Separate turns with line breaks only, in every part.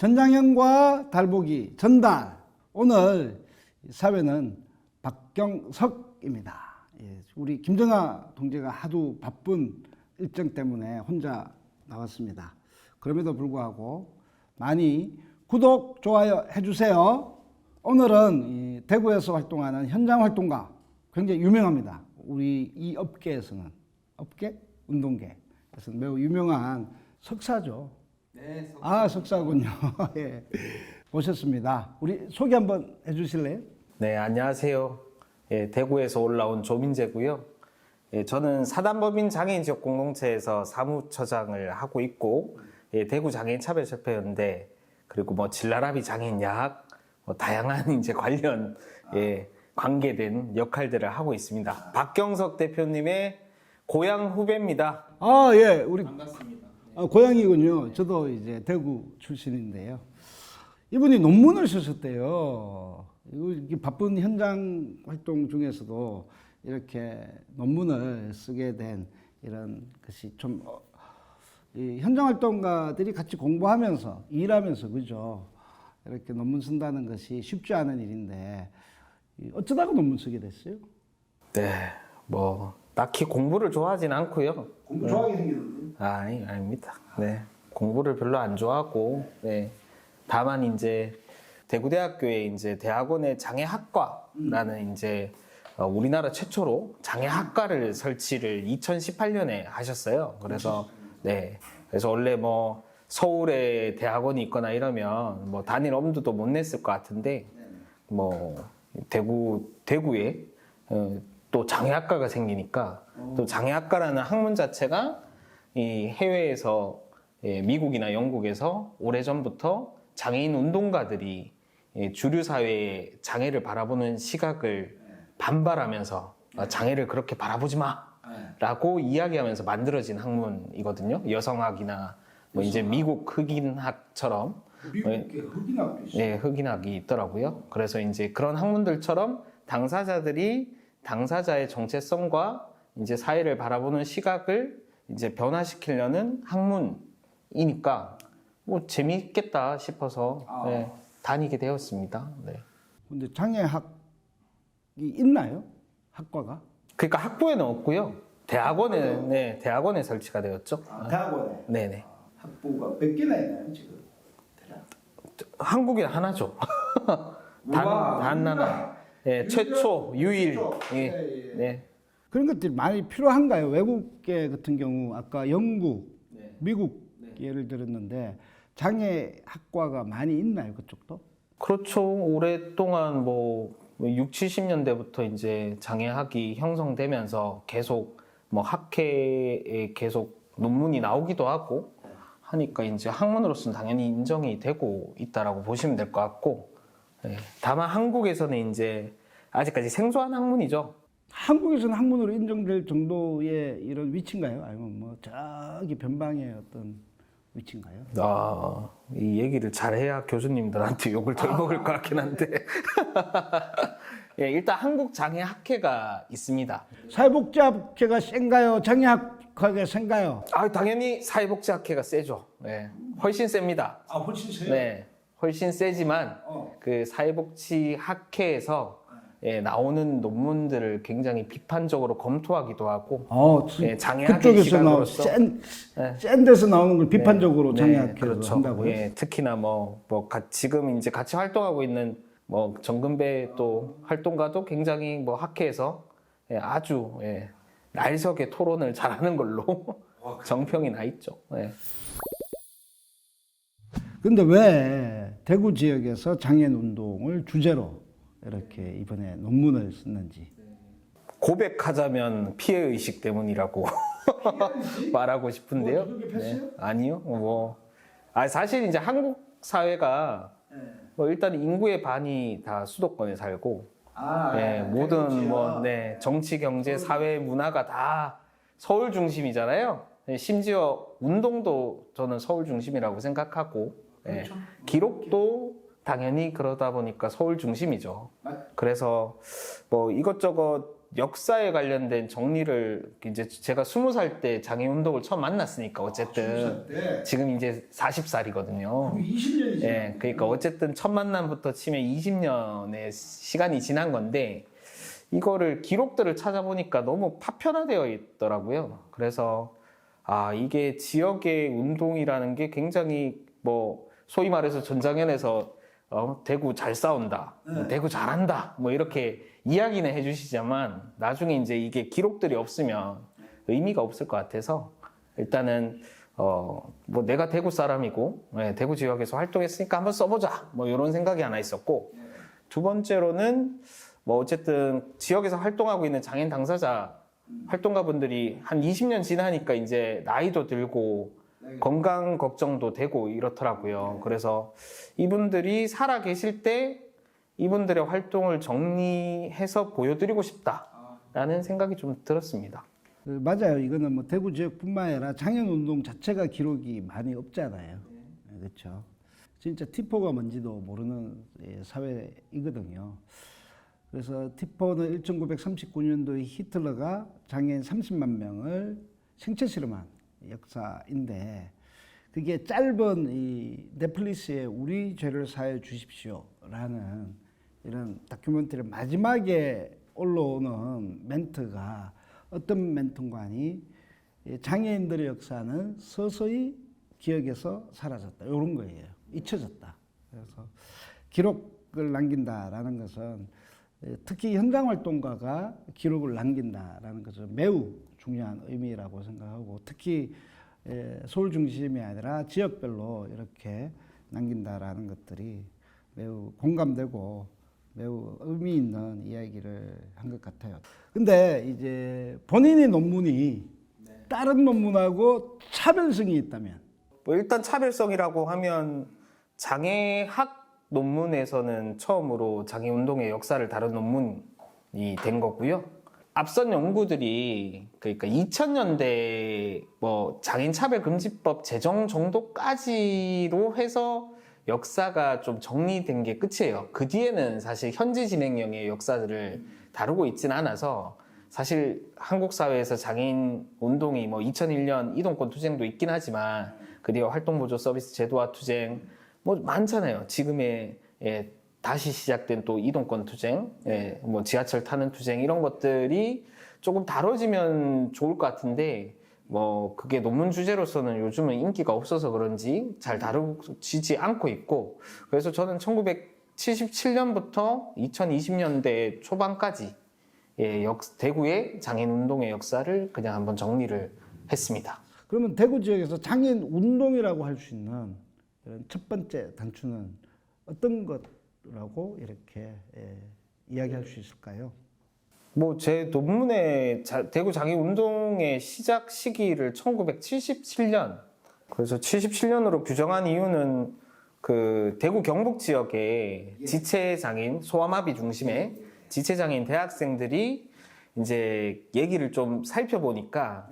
전장현과 달보기 전달. 오늘 사회는 박경석입니다. 예, 우리 김정아 동지가 하도 바쁜 일정 때문에 혼자 나왔습니다. 그럼에도 불구하고 많이 구독, 좋아요 해주세요. 오늘은 이 대구에서 활동하는 현장 활동가, 굉장히 유명합니다. 우리 이 업계에서는, 업계? 운동계에서는 매우 유명한 석사죠.
네,
석사군요. 예. 오셨습니다. 우리 소개 한번 해주실래요?
네, 안녕하세요. 예, 대구에서 올라온 조민재고요. 예, 저는 사단법인 장애인 지역 공동체에서 사무처장을 하고 있고, 예, 대구 장애인 차별협회연대, 그리고 뭐 진라라비 장애인 약, 뭐 다양한 이제 관련 관계된 역할들을 하고 있습니다. 박경석 대표님의 고향 후배입니다.
아, 예, 우리
반갑습니다.
고향이군요. 저도 이제 대구 출신인데요. 이분이 논문을 쓰셨대요. 이거 바쁜 현장 활동 중에서도 이렇게 논문을 쓰게 된 이런 것이 좀 이 현장 활동가들이 같이 공부하면서 일하면서 그죠? 이렇게 논문 쓴다는 것이 쉽지 않은 일인데 어쩌다가 논문 쓰게 됐어요?
네, 뭐 딱히 공부를 좋아하진 않고요.
공부 좋아하게 생겼는데.
아닙니다. 네, 공부를 별로 안 좋아하고, 네, 다만 이제 대구대학교에 이제 대학원의 장애학과라는 이제 우리나라 최초로 장애학과를 설치를 2018년에 하셨어요. 그래서 네, 그래서 원래 뭐 서울에 대학원이 있거나 이러면 뭐 단일 엄두도 못 냈을 것 같은데 뭐 대구에 또 장애학과가 생기니까 또 장애학과라는 학문 자체가 이 해외에서 미국이나 영국에서 오래전부터 장애인 운동가들이 주류 사회의 장애를 바라보는 시각을 반발하면서 장애를 그렇게 바라보지 마라고 이야기하면서 만들어진 학문이거든요. 여성학이나 뭐 이제 미국 흑인학처럼
미국에 흑인학도 있어요.
네, 흑인학이 있더라고요. 그래서 이제 그런 학문들처럼 당사자들이 당사자의 정체성과 이제 사회를 바라보는 시각을 이제 변화시키려는 학문이니까 뭐 재미있겠다 싶어서 네, 다니게 되었습니다. 네.
근데 장애학이 있나요? 학과가?
그러니까 학부에는 없고요. 대학원에 설치가 되었죠.
대학원에.
네네.
학부가 몇 개나 있나요 지금?
한국에 하나죠. 단 하나. 네, 최초, 유일. 예. 네.
그런 것들이 많이 필요한가요? 외국계 같은 경우 아까 영국, 미국 예를 들었는데 장애학과가 많이 있나요? 그쪽도?
그렇죠. 오랫동안 뭐 6, 70년대부터 이제 장애학이 형성되면서 계속 뭐 학회에 계속 논문이 나오기도 하고 하니까 이제 학문으로서는 당연히 인정이 되고 있다라고 보시면 될 것 같고, 예. 다만 한국에서는 이제 아직까지 생소한 학문이죠.
한국에서는 학문으로 인정될 정도의 이런 위치인가요? 아니면 뭐 저기 변방의 어떤 위치인가요?
이 얘기를 잘해야 교수님들한테 욕을 덜 먹을 것 같긴 한데. 예, 일단 한국장애학회가 있습니다.
사회복지학회가 센가요? 장애학회가 센가요?
당연히 사회복지학회가 세죠. 예, 훨씬 셉니다.
훨씬 세요?
네, 훨씬 세지만 그 사회복지학회에서 나오는 논문들을 굉장히 비판적으로 검토하기도 하고, 장애학의
그쪽에서
시각으로서
센 데서 나오는 걸 비판적으로
네,
장애학회에서
그렇죠.
한다고요?
예, 특히나 지금 이제 같이 활동하고 있는 뭐 정근배 또 활동가도 굉장히 뭐 학회에서 아주 날석의 토론을 잘하는 걸로 정평이 나 있죠. 예.
근데 왜 대구 지역에서 장애인 운동을 주제로 이렇게 이번에 논문을 썼는지.
고백하자면 피해의식 때문이라고 말하고 싶은데요. 아니요. 사실 이제 한국 사회가 뭐 일단 인구의 반이 다 수도권에 살고, 모든 정치, 경제, 사회, 문화가 다 서울 중심이잖아요. 심지어 운동도 저는 서울 중심이라고 생각하고, 그렇죠. 기록도 당연히 그러다 보니까 서울 중심이죠. 그래서 뭐 이것저것 역사에 관련된 정리를 이제 제가 20살 때 장애운동을 처음 만났으니까 어쨌든 지금 이제 40살이거든요.
20년이죠.
예, 그러니까 어쨌든 첫 만남부터 치면 20년의 시간이 지난 건데 이거를 기록들을 찾아보니까 너무 파편화되어 있더라고요. 그래서 이게 지역의 운동이라는 게 굉장히 뭐 소위 말해서 전장현에서 대구 잘 싸운다, 뭐 대구 잘한다, 뭐 이렇게 이야기는 해주시지만 나중에 이제 이게 기록들이 없으면 의미가 없을 것 같아서 일단은 뭐 내가 대구 사람이고 대구 지역에서 활동했으니까 한번 써보자, 뭐 이런 생각이 하나 있었고, 두 번째로는 뭐 어쨌든 지역에서 활동하고 있는 장애인 당사자 활동가분들이 한 20년 지나니까 이제 나이도 들고 건강 걱정도 되고 이렇더라고요. 그래서 이분들이 살아 계실 때 이분들의 활동을 정리해서 보여드리고 싶다라는 생각이 좀 들었습니다.
맞아요. 이거는 뭐 대구 지역뿐만 아니라 장애인 운동 자체가 기록이 많이 없잖아요. 그렇죠. 진짜 티포가 뭔지도 모르는 사회이거든요. 그래서 티포는 1939년도에 히틀러가 장애인 30만 명을 생체 실험한 역사인데, 그게 짧은 이 넷플릭스에 우리 죄를 사해 주십시오라는 이런 다큐멘터리 마지막에 올라오는 멘트가 어떤 멘트인가니, 장애인들의 역사는 서서히 기억에서 사라졌다, 이런 거예요. 잊혀졌다. 그래서 기록을 남긴다라는 것은 특히 현장 활동가가 기록을 남긴다라는 것은 매우 중요한 의미라고 생각하고, 특히 서울 중심이 아니라 지역별로 이렇게 남긴다라는 것들이 매우 공감되고 매우 의미 있는 이야기를 한 것 같아요. 근데 이제 본인의 논문이 다른 논문하고 차별성이 있다면?
뭐 일단 차별성이라고 하면 장애학 논문에서는 처음으로 장애운동의 역사를 다룬 논문이 된 거고요. 앞선 연구들이 그러니까 2000년대 뭐 장애인차별금지법 제정 정도까지로 해서 역사가 좀 정리된 게 끝이에요. 그 뒤에는 사실 현재 진행형의 역사들을 다루고 있지는 않아서, 사실 한국 사회에서 장애인 운동이 뭐 2001년 이동권 투쟁도 있긴 하지만 그 뒤에 활동보조 서비스 제도화 투쟁 뭐 많잖아요. 지금의 다시 시작된 또 이동권 투쟁, 뭐 지하철 타는 투쟁, 이런 것들이 조금 다뤄지면 좋을 것 같은데 뭐 그게 논문 주제로서는 요즘은 인기가 없어서 그런지 잘 다루지지 않고 있고, 그래서 저는 1977년부터 2020년대 초반까지 대구의 장애인 운동의 역사를 그냥 한번 정리를 했습니다.
그러면 대구 지역에서 장애인 운동이라고 할 수 있는 이런 첫 번째 단추는 어떤 것이라고 이렇게 이야기할 수 있을까요?
뭐 제 논문에 대구 장애인 운동의 시작 시기를 1977년, 그래서 77년으로 규정한 이유는 그 대구 경북 지역의 지체 장애인, 소아마비 중심의 지체 장애인 대학생들이 이제 얘기를 좀 살펴보니까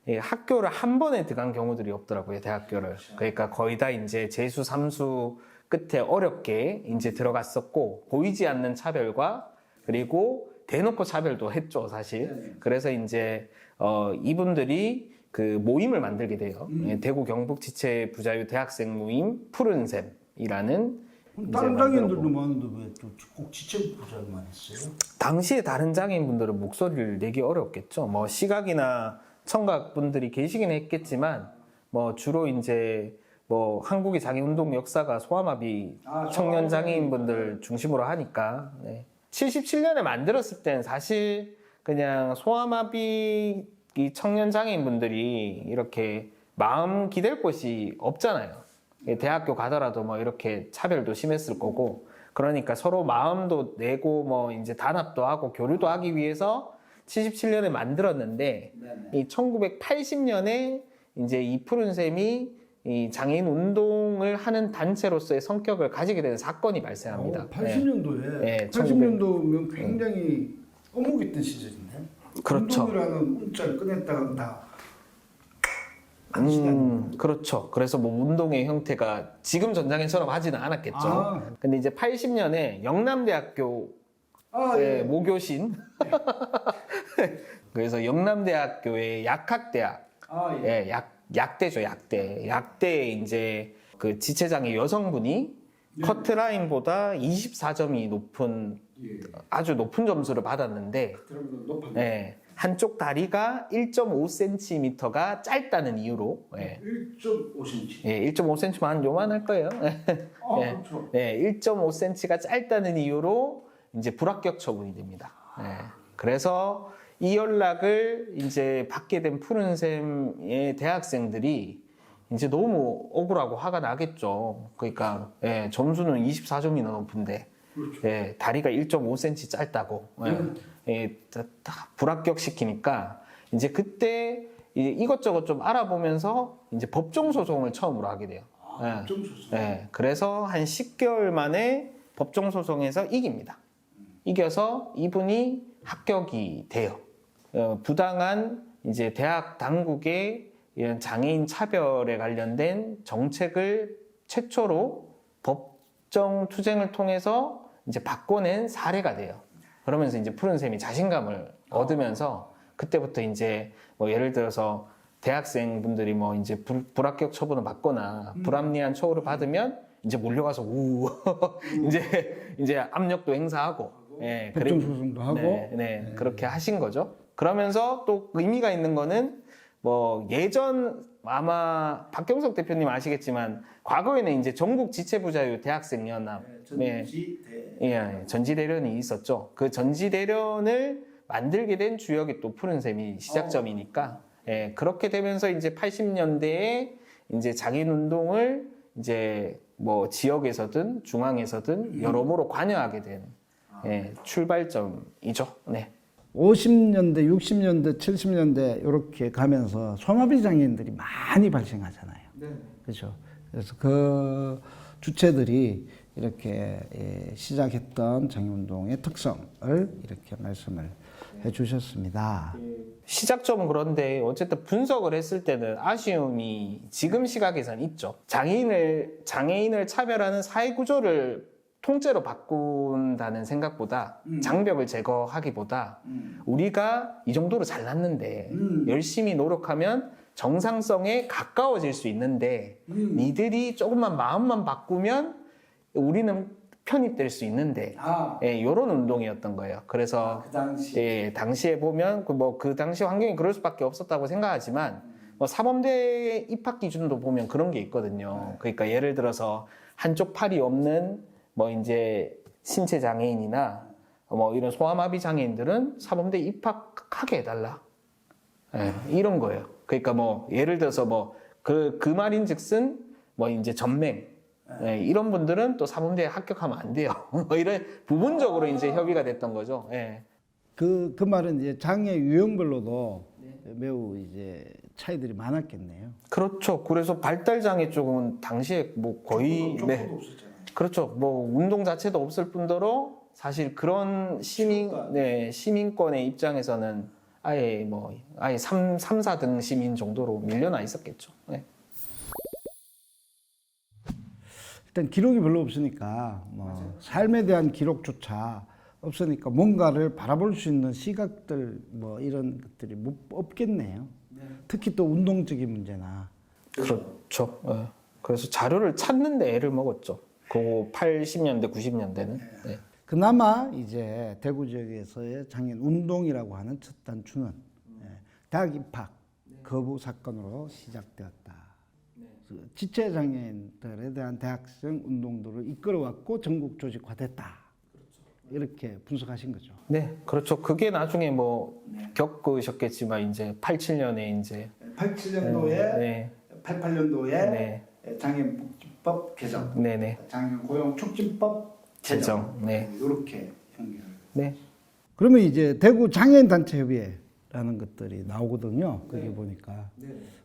학교를 한 번에 들어간 경우들이 없더라고요, 대학교를. 그러니까 거의 다 이제 재수, 삼수 끝에 어렵게 이제 들어갔었고, 보이지 않는 차별과 그리고 대놓고 차별도 했죠, 사실. 그래서 이제 이분들이 그 모임을 만들게 돼요. 대구 경북 지체 부자유 대학생 모임 푸른샘이라는.
다른 장애인들도 많은데 왜 꼭 지체 부자유만 했어요?
당시에 다른 장애인분들은 목소리를 내기 어렵겠죠. 뭐 시각이나 청각 분들이 계시긴 했겠지만, 뭐 주로 이제 뭐 한국의 장애운동 역사가 소아마비 청년 장애인분들 중심으로 하니까. 77년에 만들었을 땐 사실 그냥 소아마비 이 청년 장애인분들이 이렇게 마음 기댈 곳이 없잖아요. 대학교 가더라도 뭐 이렇게 차별도 심했을 거고, 그러니까 서로 마음도 내고 뭐 이제 단합도 하고 교류도 하기 위해서 77년에 만들었는데, 이 1980년에 이제 이 푸른샘이 이 장애인 운동을 하는 단체로서의 성격을 가지게 되는 사건이 발생합니다.
80년도에?
네,
80년도면 굉장히 어묵있던 시절이네.
그렇죠.
운동이라는 운자를 꺼냈다가 다
그렇죠. 그래서 뭐 운동의 형태가 지금 전장애처럼 하지는 않았겠죠. 근데 이제 80년에 영남대학교 네, 모교신. 그래서 영남대학교의 약학대학, 예, 약대죠, 약대. 약대에 이제 그 지체장애 여성분이 커트라인보다 24점이 높은 아주 높은 점수를 받았는데, 예, 한쪽 다리가 1.5cm가 짧다는 이유로, 예,
1.5cm.
예, 1.5cm만 요만할 거예요. 예,
그렇죠.
예, 1.5cm가 짧다는 이유로 이제 불합격 처분이 됩니다. 예, 그래서 이 연락을 이제 받게 된 푸른샘의 대학생들이 이제 너무 억울하고 화가 나겠죠. 그러니까 예, 점수는 24점이나 높은데 예, 다리가 1.5cm 짧다고 예, 다 불합격 시키니까 이제 그때 이제 이것저것 좀 알아보면서 이제 법정 소송을 처음으로 하게 돼요. 예, 예, 그래서 한 10개월 만에 법정 소송에서 이깁니다. 이겨서 이분이 합격이 돼요. 부당한 이제 대학 당국의 이런 장애인 차별에 관련된 정책을 최초로 법정 투쟁을 통해서 이제 바꿔낸 사례가 돼요. 그러면서 이제 푸른샘이 자신감을 얻으면서 그때부터 이제 뭐 예를 들어서 대학생분들이 뭐 이제 불합격 처분을 받거나 불합리한 처우를 받으면 이제 몰려가서 우 이제 압력도 행사하고 예,
법정 소송도 하고
네, 그렇게 하신 거죠. 그러면서 또 의미가 있는 거는 뭐 예전 아마 박경석 대표님 아시겠지만 과거에는 이제 전국 지체부자유 대학생 연합 전지대련이 있었죠. 그 전지대련을 만들게 된 주역이 또 푸른샘이 시작점이니까 예, 그렇게 되면서 이제 80년대에 이제 장애인 운동을 이제 뭐 지역에서든 중앙에서든 여러모로 관여하게 된 예, 출발점이죠. 네.
50년대, 60년대, 70년대 이렇게 가면서 소마비 장애인들이 많이 발생하잖아요. 그렇죠. 그래서 그 주체들이 이렇게 시작했던 장애운동의 특성을 이렇게 말씀을 해주셨습니다.
시작점은 그런데 어쨌든 분석을 했을 때는 아쉬움이 지금 시각에선 있죠. 장애인을 차별하는 사회 구조를 통째로 바꾼다는 생각보다 장벽을 제거하기보다 우리가 이 정도로 잘났는데 열심히 노력하면 정상성에 가까워질 수 있는데 니들이 조금만 마음만 바꾸면 우리는 편입될 수 있는데 예, 이런 운동이었던 거예요. 그래서
그 당시.
예, 당시에 보면 그 당시 환경이 그럴 수밖에 없었다고 생각하지만 뭐 사범대 입학 기준도 보면 그런 게 있거든요. 그러니까 예를 들어서 한쪽 팔이 없는 뭐 이제 신체 장애인이나 뭐 이런 소아마비 장애인들은 사범대 입학하게 해달라. 예, 이런 거예요. 그러니까 뭐 예를 들어서 뭐 그 말인즉슨 뭐 이제 전맹 예, 이런 분들은 또 사범대에 합격하면 안 돼요. 뭐 이런 부분적으로 이제 협의가 됐던 거죠. 예.
그 말은 이제 장애 유형별로도 매우 이제 차이들이 많았겠네요.
그렇죠. 그래서 발달 장애 쪽은 당시에 뭐 거의 그렇죠. 뭐 운동 자체도 없을 뿐더러 사실 그런 시민권의 입장에서는 아예 3, 4등 시민 정도로 밀려나 있었겠죠. 네.
일단 기록이 별로 없으니까 뭐 삶에 대한 기록조차 없으니까 뭔가를 바라볼 수 있는 시각들 뭐 이런 것들이 없겠네요. 특히 또 운동적인 문제나.
그렇죠. 네. 그래서 자료를 찾는데 애를 먹었죠. 그 80년대, 90년대는. 네.
그나마 이제 대구 지역에서의 장애인 운동이라고 하는 첫 단추는 대학 입학 거부 사건으로 시작되었다. 지체 장애인들에 대한 대학생 운동들을 이끌어왔고 전국 조직화됐다. 이렇게 분석하신 거죠.
네, 그렇죠. 그게 나중에 뭐 겪으셨겠지만 이제 87년에 이제
87년도에 88년도에 장애인 복지법 개정, 장애인 고용 촉진법 제정, 이렇게 연결.
네.
그러면 이제 대구 장애인 단체 협의회라는 것들이 나오거든요. 거기 보니까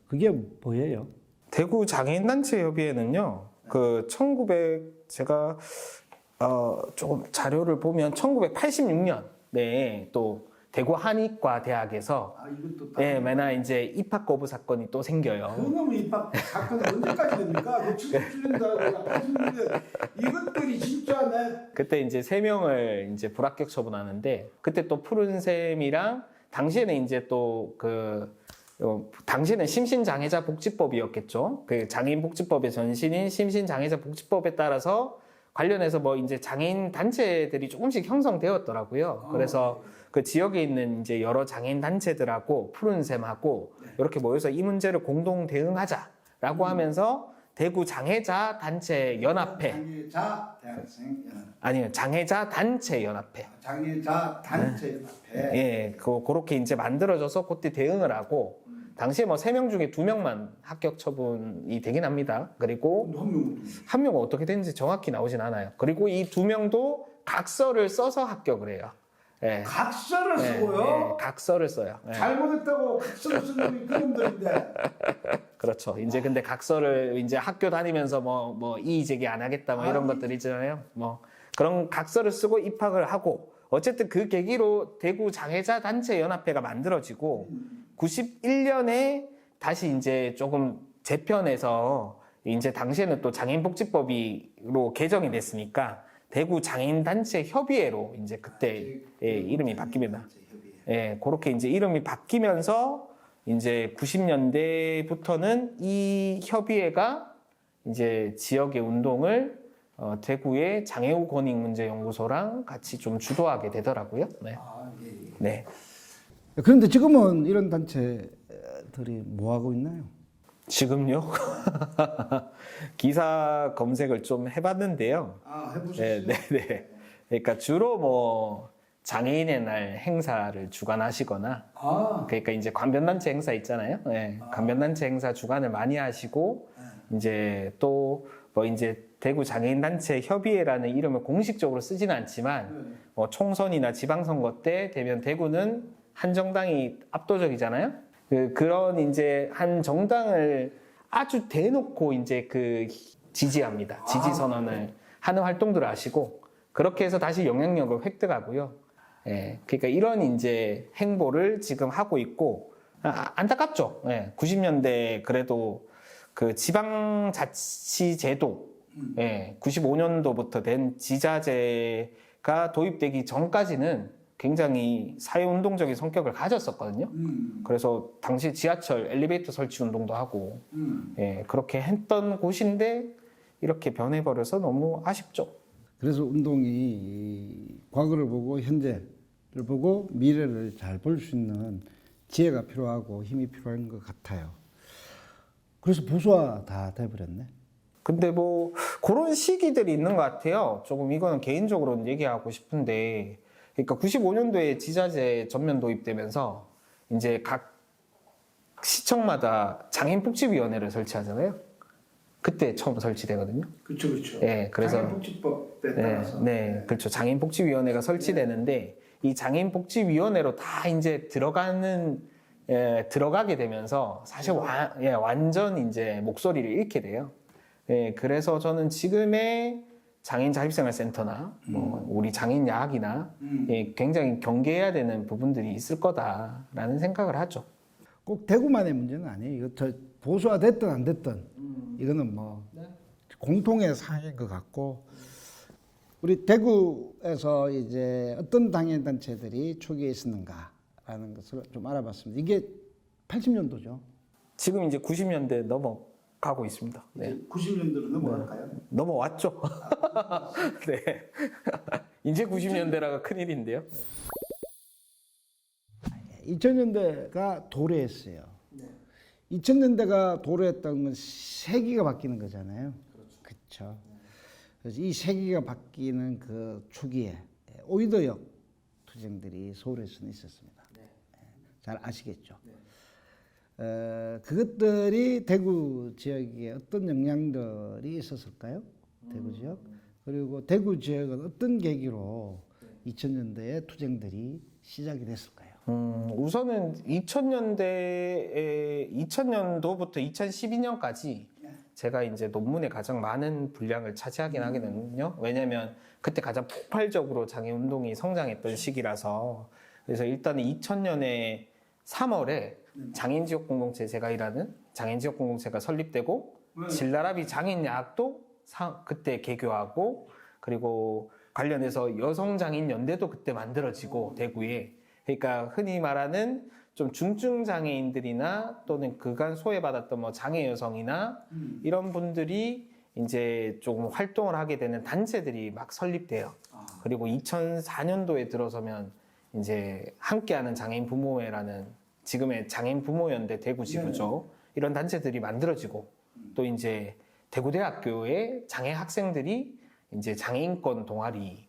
그게 뭐예요?
대구 장애인 단체 협의회는요. 그 제가 조금 자료를 보면 1986년에 또 대구 한의과 대학에서
이것도
예, 맨날 이제 입학 거부 사건이 또 생겨요.
그놈의 입학 사건이 언제까지 됩니까? 그 70주년도 80년대 이것들이 진짜
그때 이제 3명을 이제 불합격 처분하는데 그때 또 푸른 셈이랑 당시에는 이제 또 당시에는 심신장애자 복지법이었겠죠. 그 장애인 복지법의 전신인 심신장애자 복지법에 따라서 관련해서 뭐 이제 장애인 단체들이 조금씩 형성되었더라고요. 그래서 그 지역에 있는 이제 여러 장애인 단체들하고 푸른샘하고 이렇게 모여서 이 문제를 공동 대응하자라고 하면서 대구 장애자 단체 연합회
장애자 대학생 연합회
아니요 장애자 단체 연합회
장애자 단체 연합회
예 그렇게 이제 만들어져서 그때 대응을 하고 당시에 뭐 3명 중에 2명만 합격 처분이 되긴 합니다. 그리고 한 명은 어떻게 됐는지 정확히 나오진 않아요. 그리고 이 2명도 각서를 써서 합격을 해요. 예.
각서를
예,
쓰고요?
예, 각서를 써요. 예.
잘못했다고 각서를 쓰는 그놈들인데
그렇죠. 이제 근데 각서를 이제 학교 다니면서 뭐 이의 제기 안 하겠다 뭐 이런 것들 있잖아요. 뭐 그런 각서를 쓰고 입학을 하고 어쨌든 그 계기로 대구 장애자 단체 연합회가 만들어지고 91년에 다시 이제 조금 재편해서 이제 당시에는 또 장애인복지법으로 개정이 됐으니까 대구 장애인단체 협의회로 이제 그때 이름이 바뀝니다. 예, 그렇게 이제 이름이 바뀌면서 이제 90년대부터는 이 협의회가 이제 지역의 운동을 대구의 장애우 권익문제연구소랑 같이 좀 주도하게 되더라고요. 네. 네.
그런데 지금은 이런 단체들이 뭐 하고 있나요?
지금요? 기사 검색을 좀 해봤는데요.
해보셨어요?
네. 그러니까 주로 뭐 장애인의 날 행사를 주관하시거나, 그러니까 이제 관변단체 행사 있잖아요. 네, 관변단체 행사 주관을 많이 하시고, 이제 또 뭐 이제 대구 장애인단체 협의회라는 이름을 공식적으로 쓰지는 않지만, 뭐 총선이나 지방선거 때 되면 대구는 한 정당이 압도적이잖아요. 그런 이제 한 정당을 아주 대놓고 이제 지지합니다. 지지 선언을 하는 활동들을 하시고 그렇게 해서 다시 영향력을 획득하고요. 예, 그러니까 이런 이제 행보를 지금 하고 있고 안타깝죠. 예, 90년대 그래도 그 지방자치제도 95년도부터 된 지자제가 도입되기 전까지는 굉장히 사회운동적인 성격을 가졌었거든요. 그래서 당시 지하철 엘리베이터 설치 운동도 하고 예, 그렇게 했던 곳인데 이렇게 변해버려서 너무 아쉽죠.
그래서 운동이 과거를 보고 현재를 보고 미래를 잘 볼 수 있는 지혜가 필요하고 힘이 필요한 것 같아요. 그래서 보수화 다 돼버렸네.
근데 뭐 그런 시기들이 있는 것 같아요. 조금 이거는 개인적으로 얘기하고 싶은데 그러니까 95년도에 지자재 전면 도입되면서 이제 각 시청마다 장애인복지위원회를 설치하잖아요. 그때 처음 설치되거든요.
그렇죠.
예, 그래서
장애인복지법에 따라서.
네, 그렇죠. 장애인복지위원회가 설치되는데 이 장애인복지위원회로 다 이제 들어가게 되면서 사실 완전 이제 목소리를 잃게 돼요. 예, 그래서 저는 지금의 장애인 자립생활센터나 뭐 우리 장애인 야학이나 예, 굉장히 경계해야 되는 부분들이 있을 거다라는 생각을 하죠.
꼭 대구만의 문제는 아니에요. 이거 보수화 됐든 안 됐든 이거는 뭐 공통의 사항인 것 같고 우리 대구에서 이제 어떤 장애인 단체들이 초기에 있었는가라는 것을 좀 알아봤습니다. 이게 80년도죠.
지금 이제 90년대 넘어가고 있습니다. 네.
90년대로 넘어갈까요?
넘어왔죠. 네. 이제 90년대라가 큰일인데요.
2000년대가 도래했어요. 2000년대가 도래했다는 건 세기가 바뀌는 거잖아요. 그렇죠. 그래서 이 세기가 바뀌는 그 초기에 오이도역 투쟁들이 서울에서는 있었습니다. 잘 아시겠죠. 그것들이 대구 지역에 어떤 영향들이 있었을까요? 대구 지역. 그리고 대구 지역은 어떤 계기로 2000년대에 투쟁들이 시작이 됐을까요?
우선은 2000년도부터 2012년까지 제가 이제 논문에 가장 많은 분량을 차지하긴 하거든요. 왜냐하면 그때 가장 폭발적으로 장애 운동이 성장했던 시기라서 그래서 일단은 2000년에 3월에 장애인지역공동체, 제가 일하는 장애인지역공동체가 설립되고 진라라비 장애인야학도 그때 개교하고, 그리고 관련해서 여성장애인연대도 그때 만들어지고 대구에. 그러니까 흔히 말하는 좀 중증 장애인들이나 또는 그간 소외받았던 뭐 장애 여성이나 이런 분들이 이제 조금 활동을 하게 되는 단체들이 막 설립돼요. 그리고 2004년도에 들어서면 이제 함께하는 장애인 부모회라는, 지금의 장애인 부모연대 대구 지부죠. 이런 단체들이 만들어지고, 또 이제 대구대학교의 장애 학생들이 이제 장애인권 동아리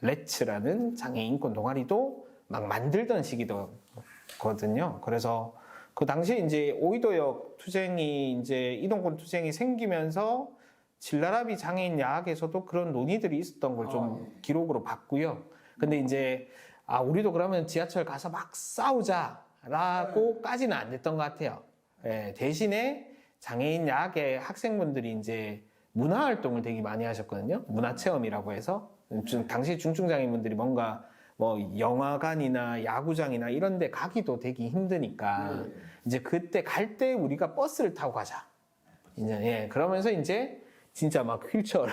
레츠라는 장애인권 동아리도 막 만들던 시기거든요. 그래서 그 당시에 이제 오이도역 투쟁이, 이제 이동권 투쟁이 생기면서 진라라비 장애인 야학에서도 그런 논의들이 있었던 걸 좀 기록으로 봤고요. 근데 이제 우리도 그러면 지하철 가서 막 싸우자라고까지는 안 됐던 것 같아요. 예, 대신에 장애인 야학의 학생분들이 이제 문화 활동을 되게 많이 하셨거든요. 문화 체험이라고 해서 당시 중증 장애인분들이 뭔가 뭐 영화관이나 야구장이나 이런 데 가기도 되게 힘드니까 이제 그때 갈 때 우리가 버스를 타고 가자. 이제 예, 그러면서 이제 진짜 막 휠체어를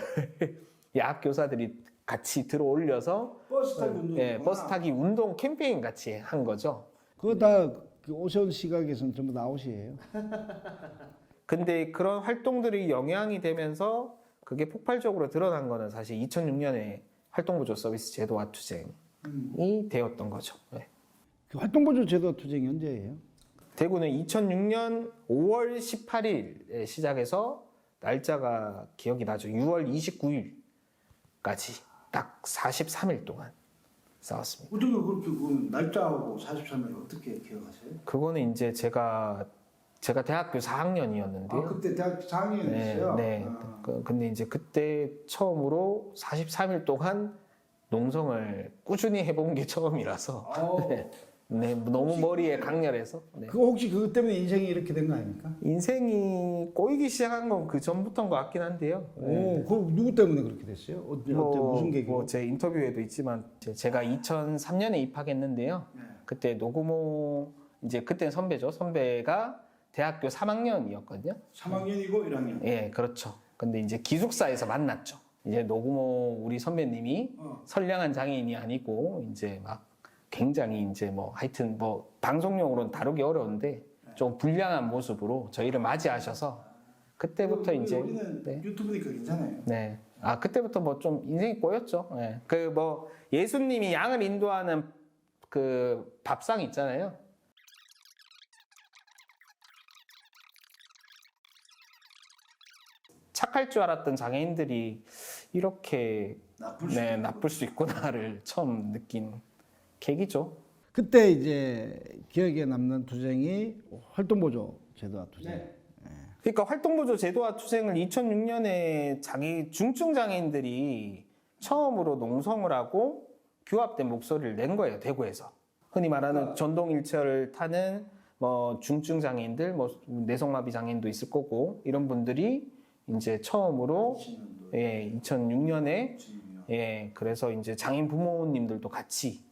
야학 교사들이 같이 들어 올려서
버스 타기 운동.
예, 버스 타기 운동 캠페인 같이 한 거죠.
그거 다 오션 시각에서는 전부 다 아웃이에요.
근데 그런 활동들이 영향이 되면서 그게 폭발적으로 드러난 거는 사실 2006년에 활동보조 서비스 제도화 투쟁이 되었던 거죠. 네.
그 활동보조 제도 투쟁이 언제예요?
대구는 2006년 5월 18일에 시작해서 날짜가 기억이 나죠. 6월 29일까지 딱 43일 동안 싸웠습니다.
어떻게 그렇게 그 날짜하고 43일 어떻게 기억하세요?
그거는 이제 제가 대학교 4학년이었는데요.
그때 대학교 4학년이었어요?
네. 근데 이제 그때 처음으로 43일 동안 농성을 꾸준히 해본 게 처음이라서 네, 너무 머리에 강렬해서. 네.
그거 혹시 그것 때문에 인생이 이렇게 된 거 아닙니까?
인생이 꼬이기 시작한 건 그 전부터인 것 같긴 한데요. 네.
그 누구 때문에 그렇게 됐어요? 어때 무슨 계기로?
제 인터뷰에도 있지만 제가 2003년에 입학했는데요. 그때 노구모, 이제 그때는 선배죠. 선배가 대학교 3학년이었거든요.
3학년이고 1학년.
예, 그렇죠. 근데 이제 기숙사에서 만났죠. 이제 노구모 우리 선배님이 선량한 장애인이 아니고 이제 막 굉장히 이제 뭐 하여튼 뭐 방송용으로는 다루기 어려운데 좀 불량한 모습으로 저희를 맞이하셔서 그때부터 이제
우리는
네.
유튜브니까 괜찮아요.
네. 그때부터 뭐 좀 인생이 꼬였죠. 네. 그 뭐 예수님이 양을 인도하는 그 밥상 있잖아요. 착할 줄 알았던 장애인들이 이렇게 나쁠 수 있구나를 처음 느낀 계기죠.
그때 이제 기억에 남는 투쟁이 활동보조 제도화 투쟁.
네. 그러니까 활동보조 제도화 투쟁을 2006년에 중증 장애인들이 처음으로 농성을 하고 규합된 목소리를 낸 거예요, 대구에서. 흔히 말하는 전동 휠체어를 타는 뭐 중증 장애인들, 뭐 뇌성마비 장애인도 있을 거고 이런 분들이 이제 처음으로 2006년에 그래서 이제 장애인 부모님들도 같이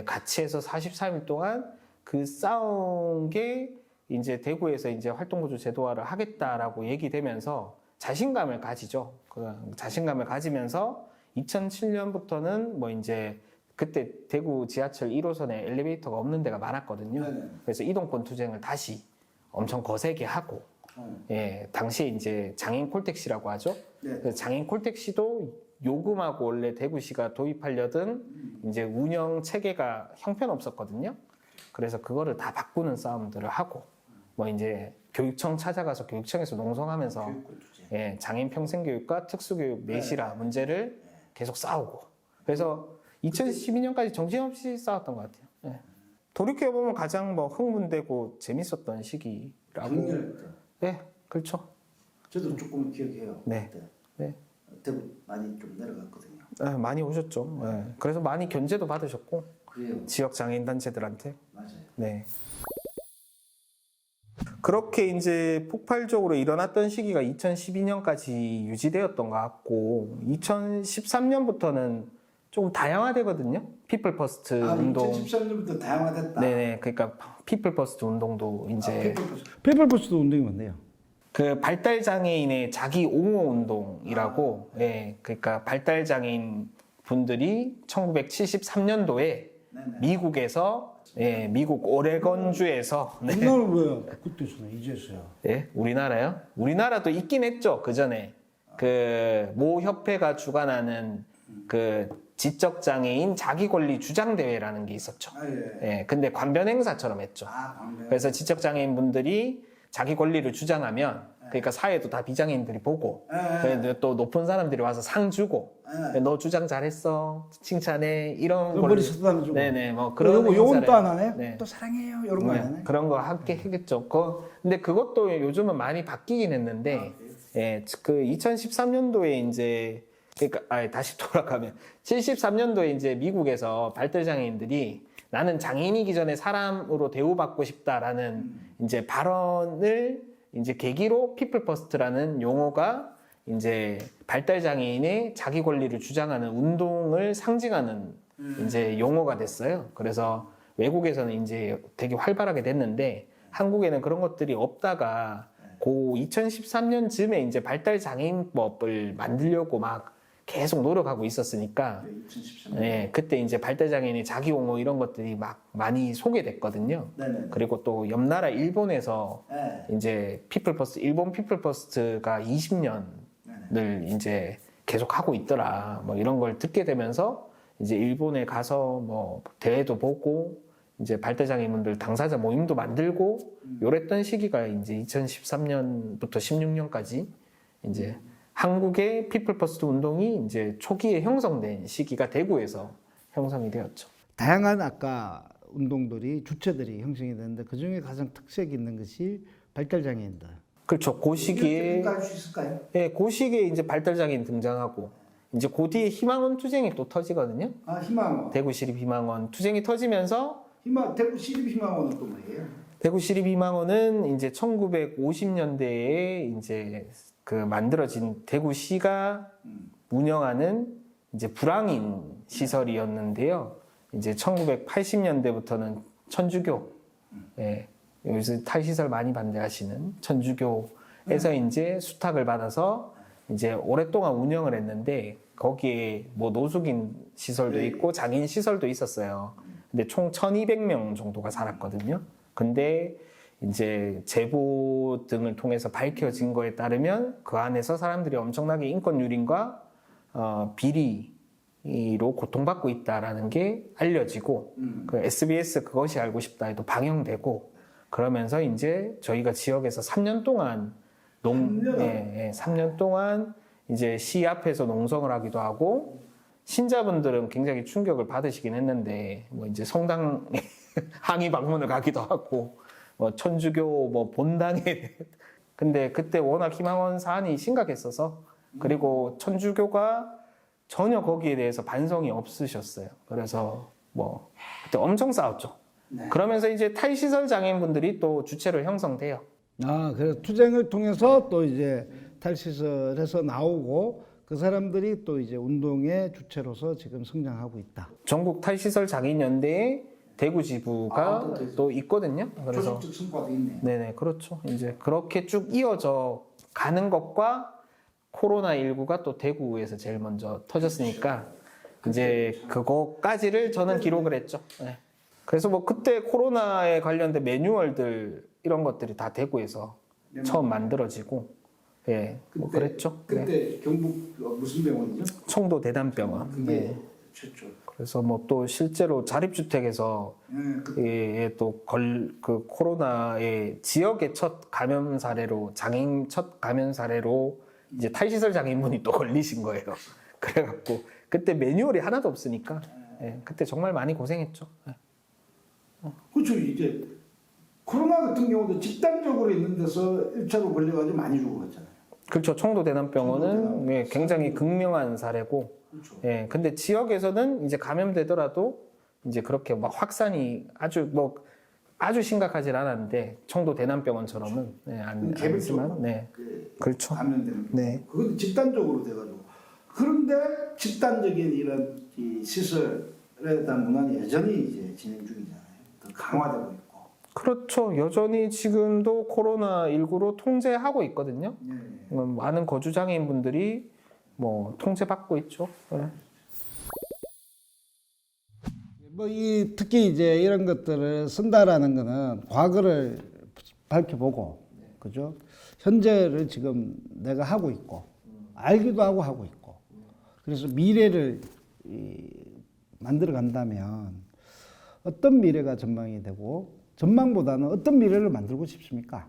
같이 해서 43일 동안 그 싸운 게 이제 대구에서 이제 활동보조 제도화를 하겠다라고 얘기되면서 자신감을 가지죠. 그 자신감을 가지면서 2007년부터는 뭐 이제 그때 대구 지하철 1호선에 엘리베이터가 없는 데가 많았거든요. 그래서 이동권 투쟁을 다시 엄청 거세게 하고, 당시에 이제 장애인 콜택시라고 하죠. 그래서 장애인 콜택시도 요금하고 원래 대구시가 도입하려던 이제 운영 체계가 형편없었거든요. 그래서 그거를 다 바꾸는 싸움들을 하고, 뭐 이제 교육청 찾아가서 교육청에서 농성하면서 장애인 평생교육과 특수교육 내실화 문제를 계속 싸우고, 그래서 2012년까지 정신없이 싸웠던 것 같아요. 돌이켜보면 가장 뭐 흥분되고 재밌었던 시기라고. 네, 그렇죠.
저도 조금 기억해요.
네.
그때.
네.
대구 많이 좀 내려갔거든요.
많이 오셨죠. 그래서 많이 견제도 받으셨고,
그래요.
지역 장애인 단체들한테.
맞아요.
네. 그렇게 이제 폭발적으로 일어났던 시기가 2012년까지 유지되었던 것 같고, 2013년부터는 조금 다양화되거든요. 피플 퍼스트 운동.
2013년부터 다양화됐다.
네네. 그러니까 피플 퍼스트 운동도 이제
페이퍼버스트 운동이 뭔데요?
그 발달 장애인의 자기 옹호 운동이라고. 예. 그러니까 발달 장애인 분들이 1973년도에 미국에서 미국 오레곤주에서
우리나라는 왜 그때서는 이제서야?
우리나라요? 우리나라도 있긴 했죠. 그 전에 그 모 협회가 주관하는 그 지적 장애인 자기 권리 주장 대회라는 게 있었죠. 근데 관변 행사처럼 했죠. 그래서 지적 장애인 분들이 자기 권리를 주장하면 그러니까 사회도 다 비장애인들이 보고 또 높은 사람들이 와서 상 주고 너 주장 잘했어 칭찬해 이런 걸로
머리 쓰다는 주고.
네네 뭐 그런
요건 또
행사를-
안 하네.
네.
또 사랑해요 이런 거 안 하네.
그런 거 함께 하겠죠. 근데 그것도 요즘은 많이 바뀌긴 했는데, 그 2013년도에 이제, 그러니까, 다시 돌아가면, 73년도에 이제 미국에서 발달장애인들이 나는 장애인이기 전에 사람으로 대우받고 싶다라는 이제 발언을 이제 계기로 피플 퍼스트라는 용어가 이제 발달장애인의 자기 권리를 주장하는 운동을 상징하는 이제 용어가 됐어요. 그래서 외국에서는 이제 되게 활발하게 됐는데 한국에는 그런 것들이 없다가 고 2013년쯤에 이제 발달장애인법을 만들려고 막 계속 노력하고 있었으니까 그때 이제 발달장애인의 자기 옹호 이런 것들이 막 많이 소개됐거든요. 그리고 또 옆나라 일본에서 이제 피플 퍼스트 일본 피플 퍼스트가 20년을 이제 계속 하고 있더라. 뭐 이런 걸 듣게 되면서 이제 일본에 가서 뭐 대회도 보고 이제 발달장애인분들 당사자 모임도 만들고 요랬던 시기가 이제 2013년부터 16년까지 이제 한국의 피플 퍼스트 운동이 이제 초기에 형성된 시기가 대구에서 형성이 되었죠.
다양한 아까 운동들이 주체들이 형성이 되는데 그 중에 가장 특색이 있는 것이 발달장애인들.
그렇죠. 그 시기에
할수 있을까요?
그 시기에 이제 발달장애인 등장하고 이제 그 뒤에 희망원 투쟁이 또 터지거든요.
희망원.
대구 시립 희망원 투쟁이 터지면서
대구 시립 희망원은 또 뭐예요?
대구 시립 희망원은 이제 1950년대에 이제 그 만들어진 대구시가 운영하는 이제 불황인 시설이었는데요. 이제 1980년대부터는 천주교, 여기서 탈시설 많이 반대하시는 천주교에서 이제 수탁을 받아서 이제 오랫동안 운영을 했는데 거기에 뭐 노숙인 시설도 있고 장애인 시설도 있었어요. 근데 총 1200명 정도가 살았거든요. 근데 이제 제보 등을 통해서 밝혀진 거에 따르면 그 안에서 사람들이 엄청나게 인권 유린과 비리로 고통받고 있다라는 게 알려지고 그 SBS 그것이 알고 싶다에도 방영되고 그러면서 이제 저희가 지역에서 3년 동안 3년 동안 이제 시 앞에서 농성을 하기도 하고 신자분들은 굉장히 충격을 받으시긴 했는데 뭐 이제 성당 항의 방문을 가기도 하고 뭐 천주교 뭐 본당에 근데 그때 워낙 희망원 사안이 심각했어서 그리고 천주교가 전혀 거기에 대해서 반성이 없으셨어요. 그래서 뭐 그때 엄청 싸웠죠. 그러면서 이제 탈시설 장애인분들이 또 주체로 형성돼요.
그래서 투쟁을 통해서 또 이제 탈시설에서 나오고 그 사람들이 또 이제 운동의 주체로서 지금 성장하고 있다.
전국 탈시설 장애인연대에 대구 지부가 또 있거든요. 그래서
조직적 성과도 있네.
네네 그렇죠. 이제 그렇게 쭉 이어져 가는 것과 코로나19가 또 대구에서 제일 먼저 터졌으니까 이제 그거까지를 저는 기록을 했죠. 그래서 뭐 그때 코로나에 관련된 매뉴얼들 이런 것들이 다 대구에서 처음 만들어지고 뭐 그랬죠.
그때 경북 무슨 병원이죠?
청도 대담병원.
그게 최초.
그래서 뭐 또 실제로 자립주택에서 또 그 코로나의 지역의 첫 감염 사례로 장애인 첫 감염 사례로 이제 탈시설 장애인분이 또 걸리신 거예요. 그래갖고 그때 매뉴얼이 하나도 없으니까 그때 정말 많이 고생했죠.
그렇죠. 이제 코로나 같은 경우도 집단적으로 있는 데서 1차로 걸려가지고 많이 죽어갔잖아요.
그렇죠. 청도 대남병원은 굉장히 극명한 사례고,
그렇죠.
근데 지역에서는 이제 감염되더라도 이제 그렇게 막 확산이 아주 심각하진 않았는데 청도 대남병원처럼은 안
개별적으로
했지만, 그렇죠.
감염되는.
네.
그건 집단적으로 돼가지고 그런데 집단적인 이런 이 시설에 대한 문화는 여전히 이제 진행 중이잖아요. 더 강화되고 있고.
그렇죠. 여전히 지금도 코로나19로 통제하고 있거든요. 많은 거주장애인분들이 뭐 통제받고 있죠. 네.
이 특히 이제 이런 것들을 쓴다라는 거는 과거를 밝혀보고, 그죠? 현재를 지금 내가 하고 있고, 알기도 하고 있고, 그래서 미래를 만들어 간다면 어떤 미래가 전망이 되고, 전망보다는 어떤 미래를 만들고 싶습니까?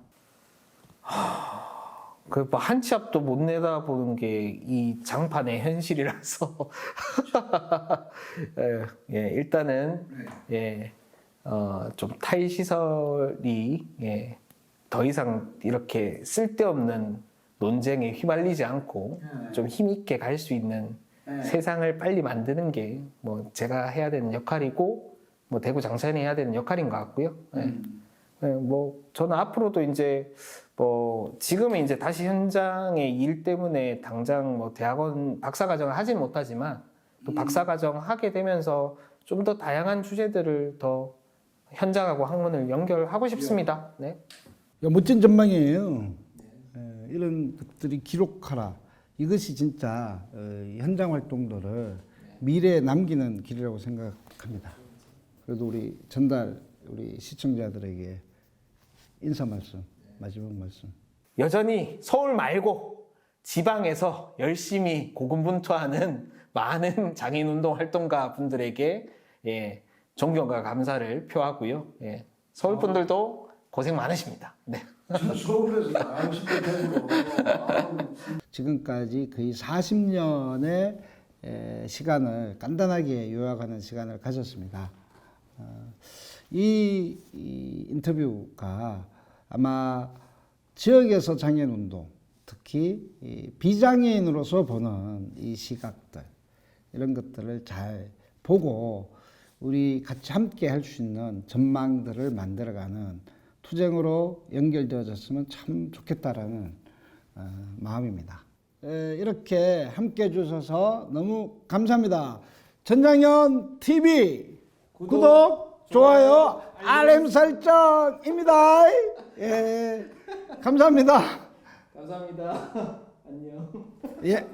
그 뭐 한 치 앞도 못 내다보는 게 이 장판의 현실이라서 일단은 좀 타이 시설이 더 이상 이렇게 쓸데없는 논쟁에 휘말리지 않고 좀 힘있게 갈 수 있는 세상을 빨리 만드는 게 뭐 제가 해야 되는 역할이고 뭐 대구 장차관이 해야 되는 역할인 것 같고요. 뭐 저는 앞으로도 이제 뭐 지금은 이제 다시 현장의 일 때문에 당장 뭐 대학원 박사과정을 하지는 못하지만 또 박사과정 하게 되면서 좀 더 다양한 주제들을 더 현장하고 학문을 연결하고 싶습니다. 네.
멋진 전망이에요. 이런 것들이 기록하라. 이것이 진짜 현장 활동들을 미래에 남기는 길이라고 생각합니다. 그래도 우리 시청자들에게 인사 말씀, 마지막 말씀.
여전히 서울 말고 지방에서 열심히 고군분투하는 많은 장애인운동 활동가 분들에게 존경과 감사를 표하고요. 서울 분들도 고생 많으십니다. 네.
서울에서 나가고 싶을 정도로 지금까지 거의 40년의 시간을 간단하게 요약하는 시간을 가졌습니다. 이 인터뷰가 아마 지역에서 장애인 운동, 특히 이 비장애인으로서 보는 이 시각들, 이런 것들을 잘 보고 우리 같이 함께 할 수 있는 전망들을 만들어가는 투쟁으로 연결되어졌으면 참 좋겠다라는 마음입니다. 이렇게 함께 해주셔서 너무 감사합니다. 전장현 TV 구독, 좋아요, 알림 설정입니다. 감사합니다.
감사합니다. 안녕.
예.